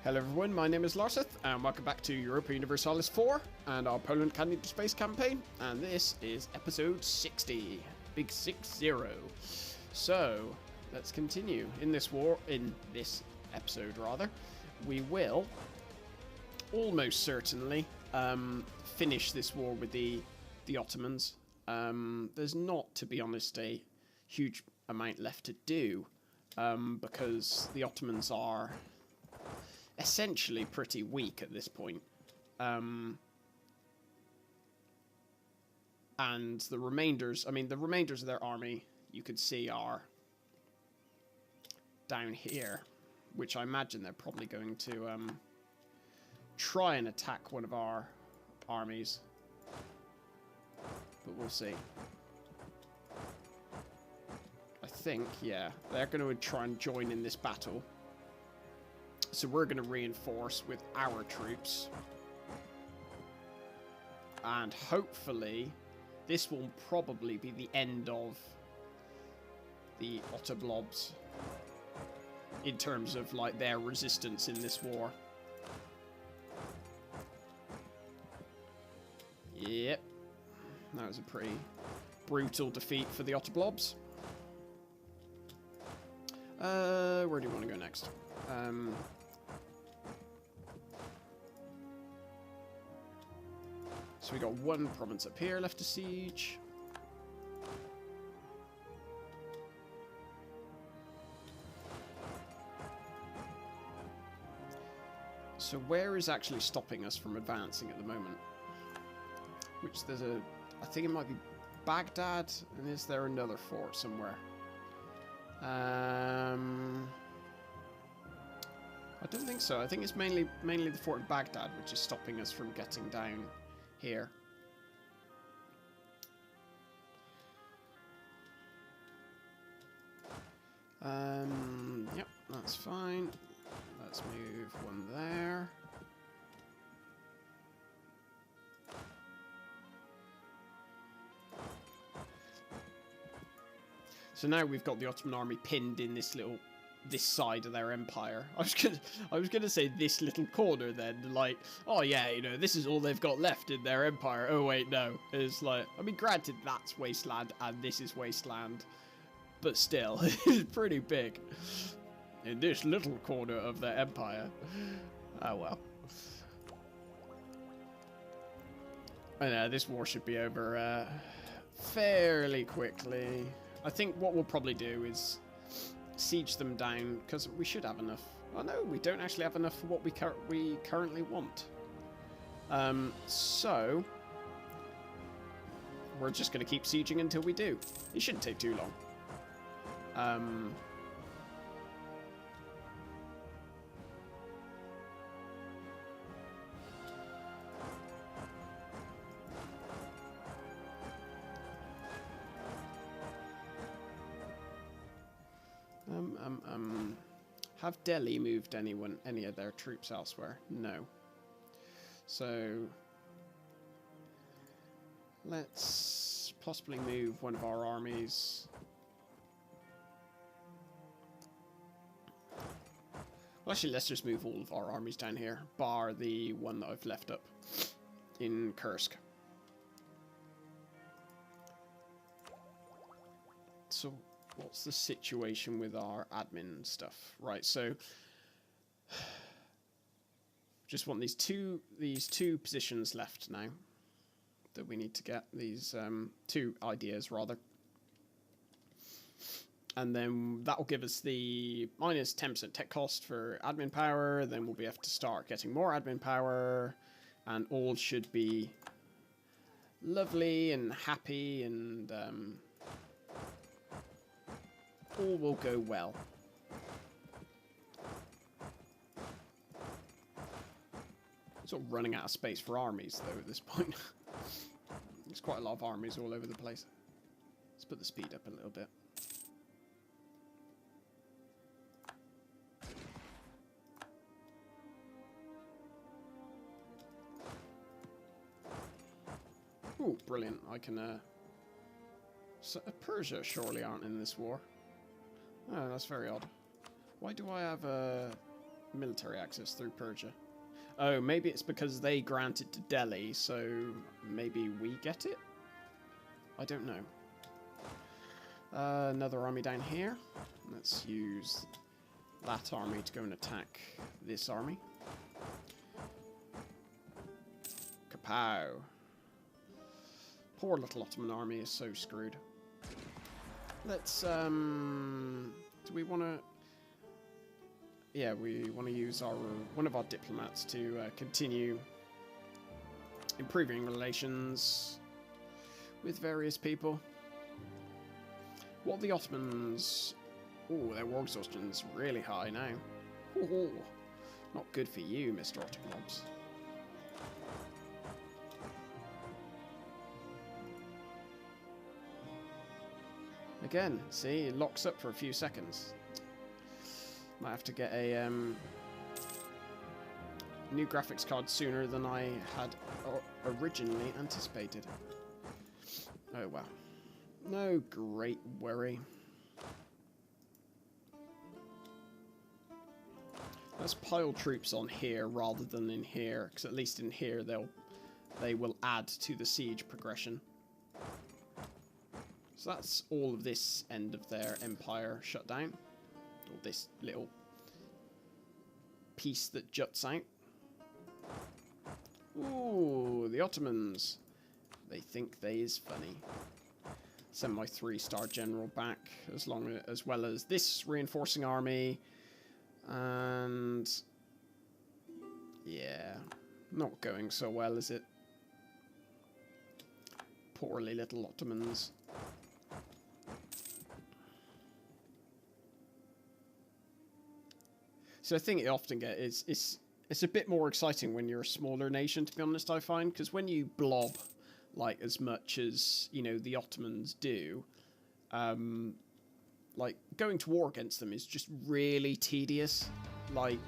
Hello everyone, my name is Larseth, and welcome back to Europa Universalis IV and our Poland Candy Space campaign, and this is episode 60, big 6-0. So, let's continue. In this episode rather, we will almost certainly finish this war with the Ottomans. There's not, to be honest, a huge amount left to do, because the Ottomans are essentially pretty weak at this point. And the remainders, the remainders of their army, you could see, are down here, which I imagine they're probably going to try and attack one of our armies. But we'll see. I think, yeah, they're going to try and join in this battle. So we're going to reinforce with our troops. And hopefully, this will probably be the end of the Ottoblobs in terms of, like, their resistance in this war. Yep. That was a pretty brutal defeat for the Ottoblobs. Where do you want to go next? So we got one province up here left to siege. So where is actually stopping us from advancing at the moment? Which there's I think it might be Baghdad, and is there another fort somewhere? I don't think so. I think it's mainly the fort in Baghdad which is stopping us from getting down here. Yep, that's fine. Let's move one there. So now we've got the Ottoman army pinned in this side of their empire. I was gonna say this little corner then, like, oh yeah, you know, this is all they've got left in their empire. Oh wait, no. It's like, I mean, granted, that's wasteland and this is wasteland, but still, it's pretty big in this little corner of their empire. Oh well. I know, this war should be over fairly quickly. I think what we'll probably do is siege them down, because we should have enough. Oh no, we don't actually have enough for what we currently want. So we're just going to keep sieging until we do. It shouldn't take too long. Have Delhi moved any of their troops elsewhere? No. So let's possibly move one of our armies. Well, actually, let's just move all of our armies down here, bar the one that I've left up in Kursk. So what's the situation with our admin stuff? Right, so just want these two positions left now that we need to get, these two ideas rather, and then that will give us the minus 10% tech cost for admin power. Then we'll be able to start getting more admin power, and all should be lovely and happy, and all will go well. Sort of running out of space for armies, though, at this point. There's quite a lot of armies all over the place. Let's put the speed up a little bit. Ooh, brilliant. I can, So Persia surely aren't in this war. Oh, that's very odd. Why do I have a military access through Persia. Oh, maybe it's because they grant it to Delhi, so maybe we get it? I don't know. Another army down here. Let's use that army to go and attack this army. Kapow. Poor little Ottoman army is so screwed. Let's, do we want to... Yeah, we want to use one of our diplomats to continue improving relations with various people. What are the Ottomans... Oh, their war exhaustion's really high now. Ooh, not good for you, Mr. Ottomans. Again, see, it locks up for a few seconds. Might have to get a new graphics card sooner than I had originally anticipated. Oh well. No great worry. Let's pile troops on here rather than in here, because at least in here they will add to the siege progression. So that's all of this end of their empire shut down. Or this little piece that juts out. Ooh, the Ottomans. They think they is funny. Send my 3-star general back, as well as this reinforcing army. And yeah, not going so well, is it? Poorly little Ottomans. So I think it often it's a bit more exciting when you're a smaller nation, to be honest, I find, because when you blob like as much as, you know, the Ottomans do, like going to war against them is just really tedious. Like,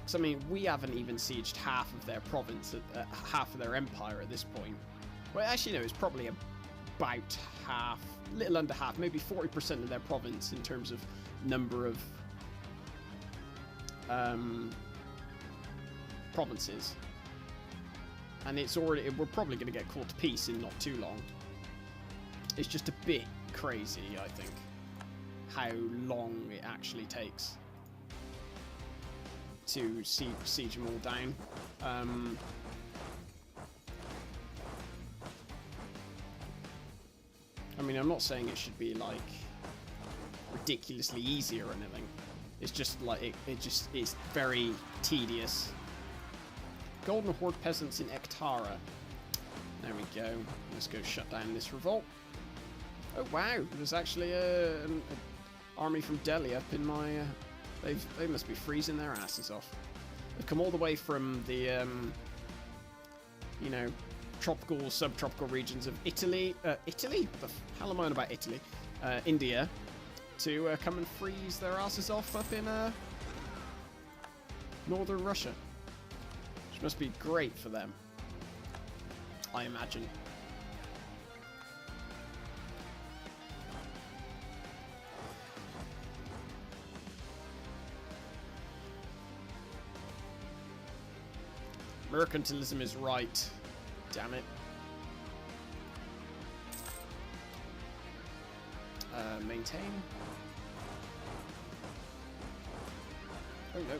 cause, I mean, we haven't even sieged half of their province, half of their empire at this point. Well, actually, no, it's probably about half, little under half, maybe 40% of their province in terms of number of provinces. And it's already, we're probably going to get called to peace in not too long. It's just a bit crazy, I think, how long it actually takes to siege them all down. I mean, I'm not saying it should be like ridiculously easy or anything. It's just like it just is very tedious. Golden Horde peasants in Ektara. There we go. Let's go shut down this revolt. Oh wow, there's actually an army from Delhi up in my. They must be freezing their asses off. They've come all the way from the you know, tropical, subtropical regions of Italy. Italy? What the hell am I on about Italy? India. To come and freeze their asses off up in northern Russia. Which must be great for them, I imagine. Mercantilism is right. Damn it. Maintain. Oh no.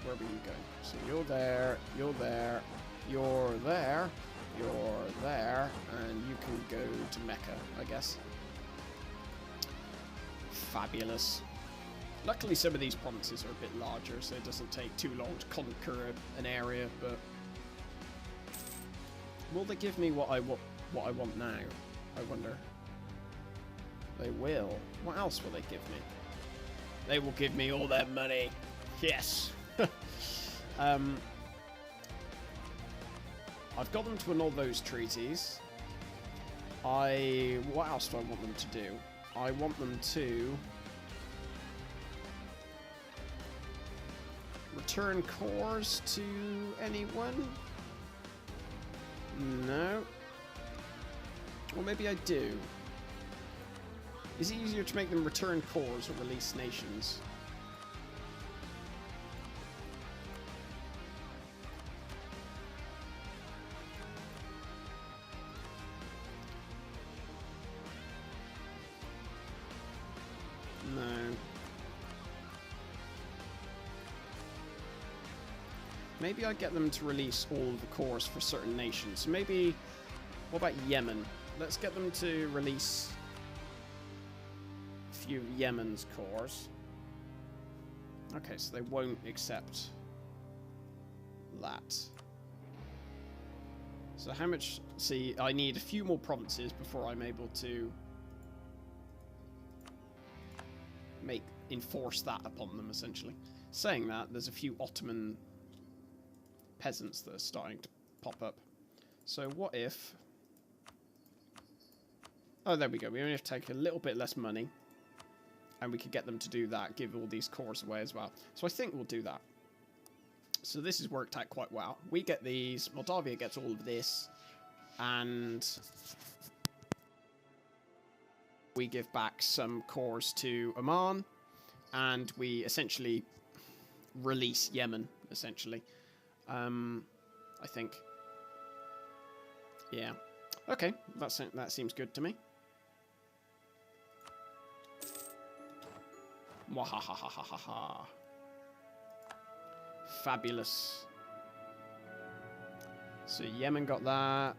Where were you going? So you're there, you're there, you're there, you're there, and you can go to Mecca, I guess. Fabulous. Luckily some of these provinces are a bit larger, so it doesn't take too long to conquer an area, but will they give me what I want now? I wonder. They will. What else will they give me? They will give me all their money. Yes. I've got them to annul those treaties. What else do I want them to do? I want them to return cores to anyone? No. Or maybe I do. Is it easier to make them return cores or release nations? Maybe I get them to release all of the cores for certain nations. So maybe, what about Yemen? Let's get them to release a few of Yemen's cores. Okay, so they won't accept that. So how much... See, I need a few more provinces before I'm able to enforce that upon them, essentially. Saying that, there's a few Ottoman peasants that are starting to pop up. So what if... Oh, there we go. We only have to take a little bit less money. And we could get them to do that, give all these cores away as well. So I think we'll do that. So this has worked out quite well. We get these, Moldavia gets all of this, and we give back some cores to Oman, and we essentially release Yemen, essentially. I think. Yeah. Okay, that seems good to me. Wahahahahaha. Fabulous. So Yemen got that.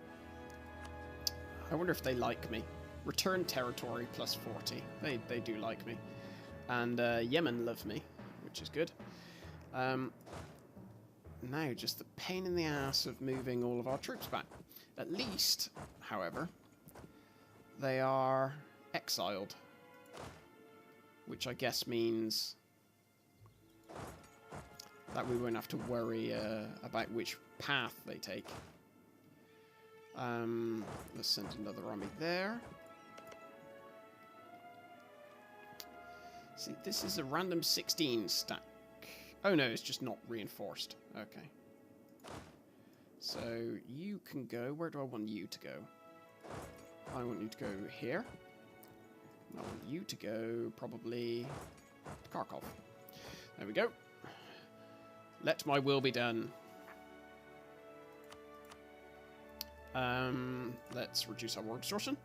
I wonder if they like me. Return territory plus 40. They do like me. And Yemen love me, which is good. Now just the pain in the ass of moving all of our troops back. At least, however, they are exiled. Which I guess means that we won't have to worry about which path they take. Let's send another army there. See, this is a random 16 stack. Oh no, it's just not reinforced. Okay. So you can go. Where do I want you to go? I want you to go here. I want you to go probably Kharkov. There we go. Let my will be done. Let's reduce our war distortion.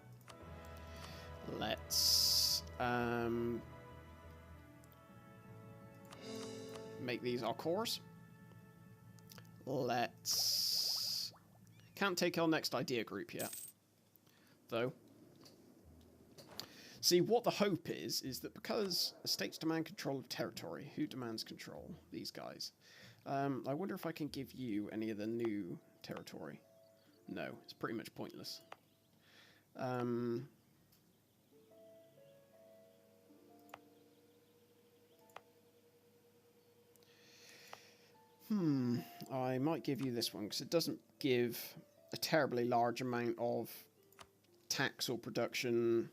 Let's make these our cores. Let's... Can't take our next idea group yet, though. See, what the hope is that because states demand control of territory, who demands control? These guys. I wonder if I can give you any of the new territory. No, it's pretty much pointless. I might give you this one, because it doesn't give a terribly large amount of tax or production.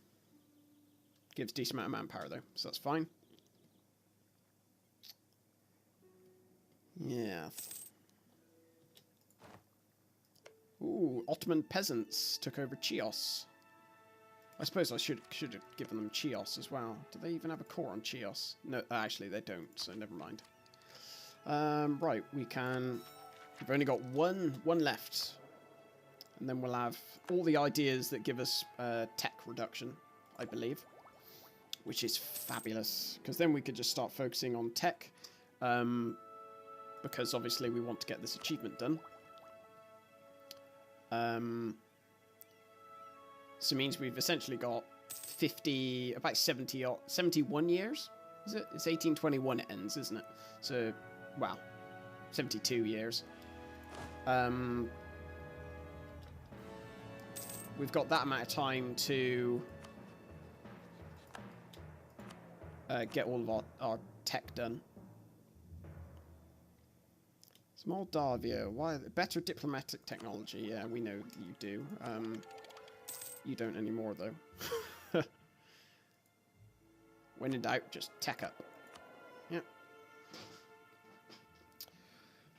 Gives a decent amount of manpower, though, so that's fine. Yeah. Ooh, Ottoman peasants took over Chios. I suppose I should have given them Chios as well. Do they even have a core on Chios? No, actually they don't, so never mind. Right, we can... We've only got one left. And then we'll have all the ideas that give us tech reduction, I believe. Which is fabulous. Because then we could just start focusing on tech. Because obviously we want to get this achievement done. So it means we've essentially got 50, about 70, 71 years. Is it? It's 1821 it ends, isn't it? So, well, 72 years. We've got that amount of time to get all of our tech done. Moldavia, why? Better diplomatic technology. Yeah, we know you do. You don't anymore, though. When in doubt, just tech up. Yeah.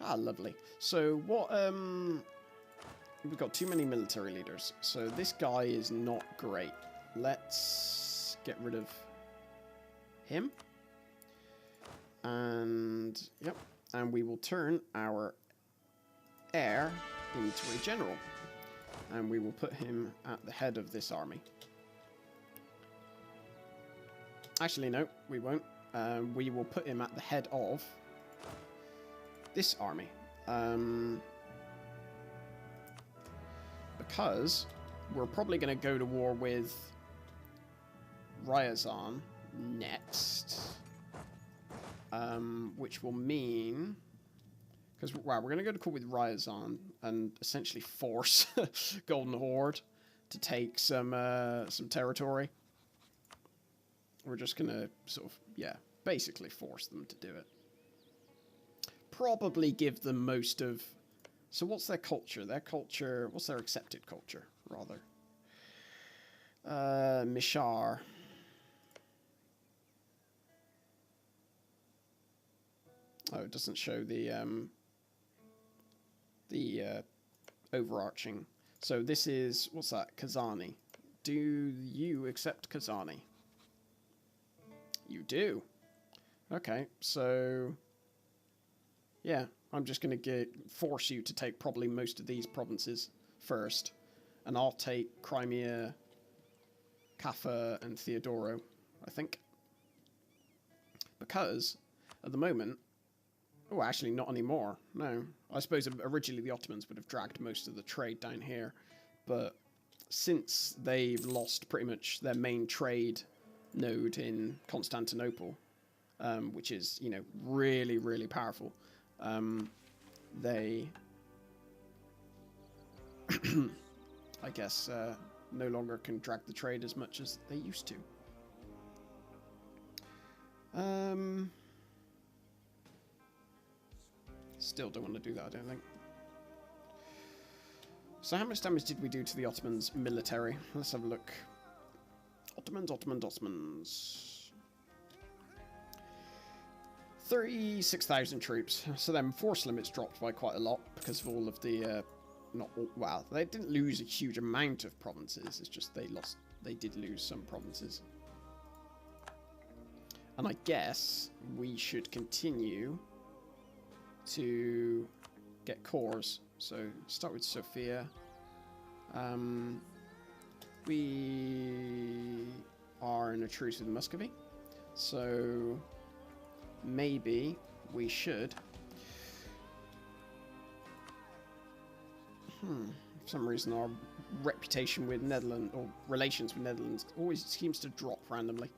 Ah, lovely. So, what, we've got too many military leaders. So, this guy is not great. Let's get rid of him. And, yep. And we will turn our heir into a general. And we will put him at the head of this army. Actually, no, we won't. We will put him at the head of this army. Because we're probably going to go to war with Ryazan next. Which will mean... Because, wow, we're going to go to war with Ryazan and essentially force Golden Horde to take some territory. We're just going to sort of, yeah, basically force them to do it. Probably give them most of... So what's their culture? What's their accepted culture, rather? Mishar. Oh, it doesn't show the overarching. So this is, what's that? Kazani. Do you accept Kazani? You do. Okay, so yeah, I'm just going to force you to take probably most of these provinces first, and I'll take Crimea, Kaffa, and Theodoro, I think, because at the moment, oh, actually not anymore. No, I suppose originally the Ottomans would have dragged most of the trade down here, but since they've lost pretty much their main trade node in Constantinople, which is, you know, really, really powerful, they, I guess, no longer can drag the trade as much as they used to. Still don't want to do that, I don't think. So how much damage did we do to the Ottomans military? Let's have a look. Ottomans. 36,000 troops. So then force limits dropped by quite a lot because of all of the... not all, well, they didn't lose a huge amount of provinces. It's just they did lose some provinces. And I guess we should continue to get cores. So start with Sofia. We are in a truce with Muscovy, so maybe we should. For some reason our reputation with Netherlands, or relations with Netherlands, always seems to drop randomly.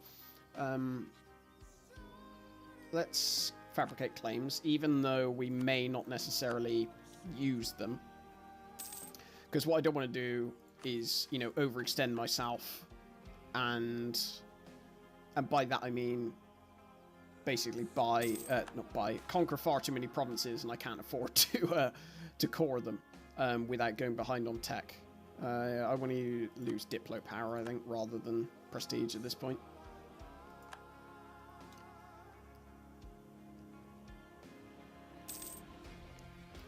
Let's fabricate claims, even though we may not necessarily use them. Because what I don't want to do is, you know, overextend myself, and by that I mean basically conquer far too many provinces, and I can't afford to core them without going behind on tech. I want to lose Diplo power, I think, rather than prestige at this point.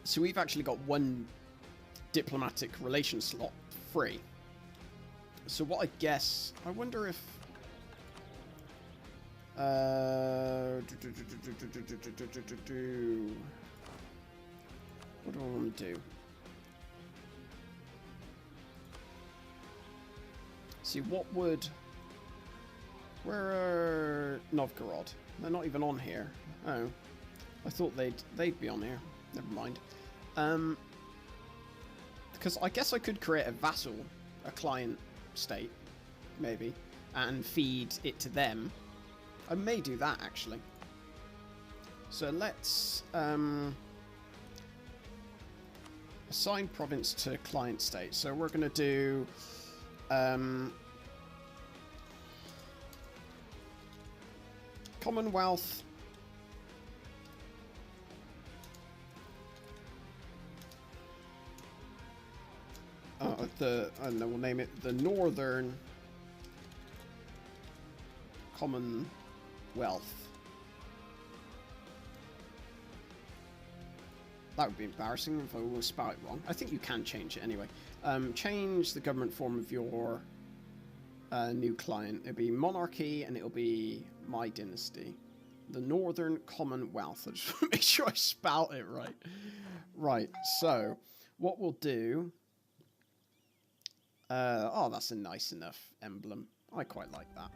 So we've actually got one diplomatic relation slot free. So what I guess... I wonder if... What do I want to do? See, what would... Where are Novgorod? They're not even on here. Oh. I thought they'd be on here. Never mind. Because I guess I could create a vassal, a client state, maybe, and feed it to them. I may do that, actually. So let's assign province to client state. So we're going to do Commonwealth. I don't know, we'll name it the Northern Commonwealth. That would be embarrassing if I will spell it wrong. I think you can change it anyway. Change the government form of your new client. It'll be monarchy, and it'll be my dynasty. The Northern Commonwealth. I just want to make sure I spell it right. Right, so what we'll do... oh, that's a nice enough emblem. I quite like that.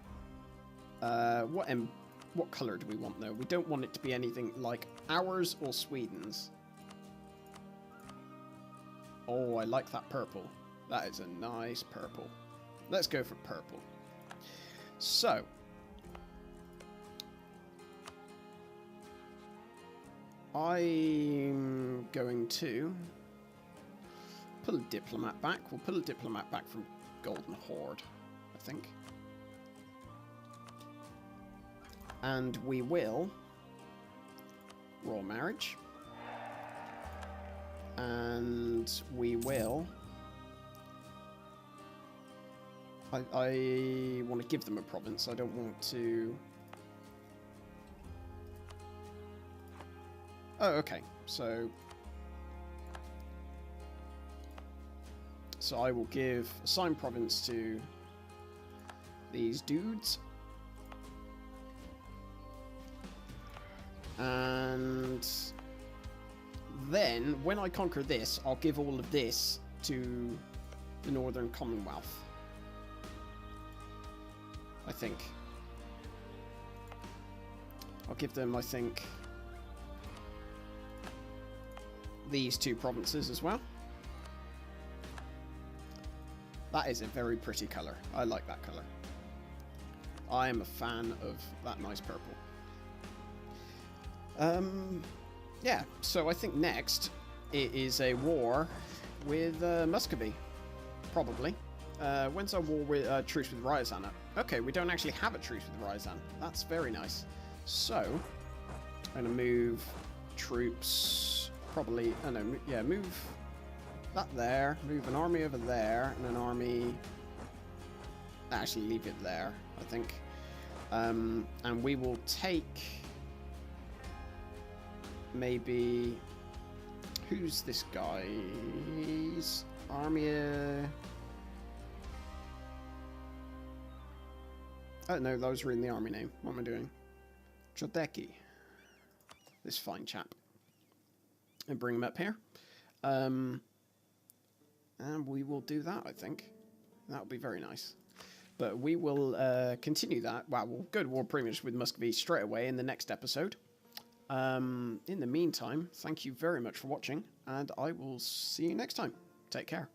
What colour do we want, though? We don't want it to be anything like ours or Sweden's. Oh, I like that purple. That is a nice purple. Let's go for purple. So, I'm going to pull a diplomat back. We'll pull a diplomat back from Golden Horde, I think. And we will royal marriage. And we will... I want to give them a province. I don't want to... Oh, okay. So I will give assign province to these dudes. And then, when I conquer this, I'll give all of this to the Northern Commonwealth. I think. I'll give them, I think, these two provinces as well. That is a very pretty colour. I like that colour. I am a fan of that nice purple. Yeah, so I think next it is a war with Muscovy, probably. When's our war with truce with Ryazan? Okay, we don't actually have a truce with Ryazan. That's very nice. So I'm going to move troops, probably. Oh no, yeah, move that there. Move an army over there, and an army. Actually, leave it there, I think. And we will take. Maybe... Who's this guy's army? Oh, no, those were in the army name. What am I doing? Jodeki. This fine chap. And bring him up here. And we will do that, I think. That will be very nice. But we will continue that. Well, we'll go to war pretty much with Muscovy straight away in the next episode. In the meantime, thank you very much for watching, and I will see you next time. Take care.